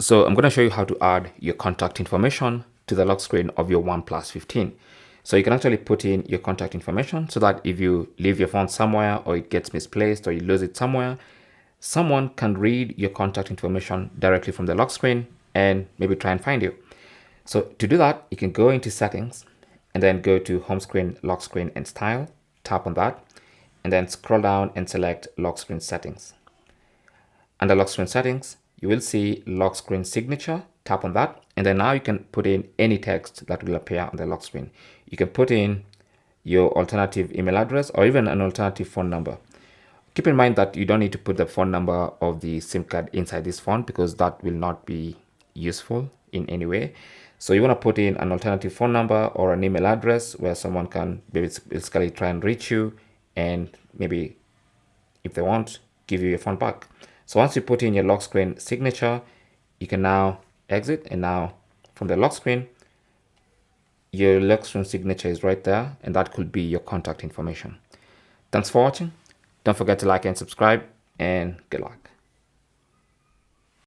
So I'm going to show you how to add your contact information to the lock screen of your OnePlus 15. So you can actually put in your contact information so that if you leave your phone somewhere or it gets misplaced or you lose it somewhere, someone can read your contact information directly from the lock screen and maybe try and find you. So to do that, you can go into settings and then go to home screen, lock screen and style, tap on that, and then scroll down and select lock screen settings. Under lock screen settings, you will see lock screen signature, tap on that, and then now you can put in any text that will appear on the lock screen. You can put in your alternative email address or even an alternative phone number. Keep in mind that you don't need to put the phone number of the SIM card inside this phone because that will not be useful in any way. So you want to put in an alternative phone number or an email address where someone can basically try and reach you and maybe, if they want, give you your phone back. So once you put in your lock screen signature, you can now exit, and now from the lock screen, your lock screen signature is right there, and that could be your contact information. Thanks for watching. Don't forget to like and subscribe, and good luck.